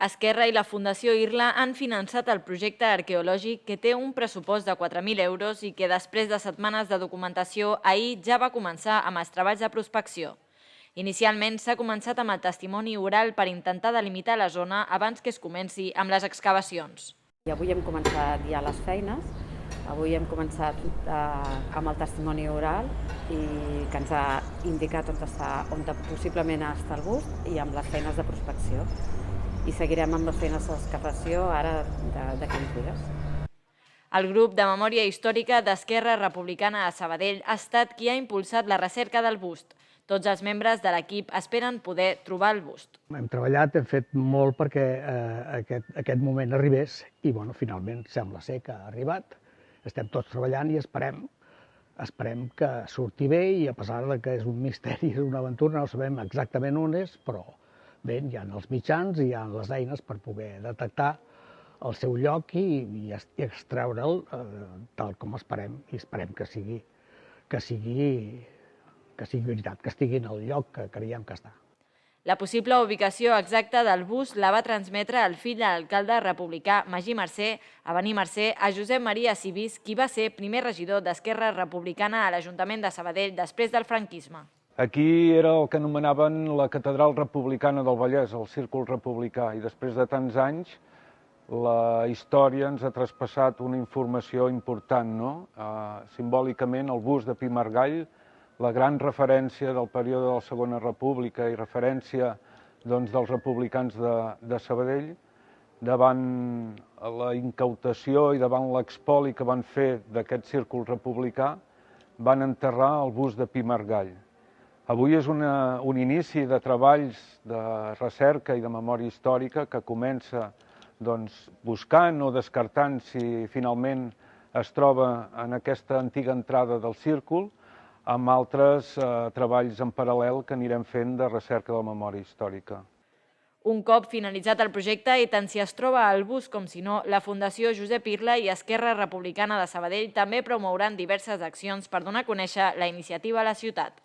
Esquerra i la Fundació Irla han finançat el projecte arqueològic que té un pressupost de 4.000 euros i que després de setmanes de documentació ahir ja va començar amb els treballs de prospecció. Inicialment s'ha començat amb el testimoni oral per intentar delimitar la zona abans que es comenci amb les excavacions. I avui hem començat ja les feines. Avui hem començat amb el testimoni oral i que ens ha indicat on possiblement està el bust i amb les feines de prospecció. I seguirem amb les feines d'excavació ara d'aquí uns dies. El grup de memòria històrica d'Esquerra Republicana de Sabadell ha estat qui ha impulsat la recerca del bust. Tots els membres de l'equip esperen poder trobar el bust. Hem treballat, hem fet molt perquè aquest moment arribés i finalment sembla ser que ha arribat. Estem tots treballant i esperem que surti bé i a pesar que és un misteri, és una aventura, no sabem exactament on és, però bé, hi ha els mitjans i hi ha les eines per poder detectar el seu lloc i extreure'l tal com esperem, i esperem que sigui veritat, que estigui en el lloc que creiem que està. La possible ubicació exacta del bust la va transmetre el fill de l'alcalde republicà Magí Mercè, Avenir Mercè, a Josep Maria Civís, qui va ser primer regidor d'Esquerra Republicana a l'Ajuntament de Sabadell després del franquisme. Aquí era el que anomenaven la Catedral Republicana del Vallès, el Círcul Republicà, i després de tants anys la història ens ha traspassat una informació important, no? Simbòlicament, el bust de Pi i Margall, la gran referència del període de la Segona República i referència dels republicans de Sabadell, davant la incautació i davant l'expoli que van fer d'aquest círcul republicà, van enterrar el bust de Pi i Margall. Avui és un inici de treballs de recerca i de memòria històrica que comença buscant o descartant si finalment es troba en aquesta antiga entrada del círcul, amb altres treballs en paral·lel que anirem fent de recerca de la memòria històrica. Un cop finalitzat el projecte i tant si es troba al bust com si no, la Fundació Josep Irla i Esquerra Republicana de Sabadell també promouran diverses accions per donar a conèixer la iniciativa a la ciutat.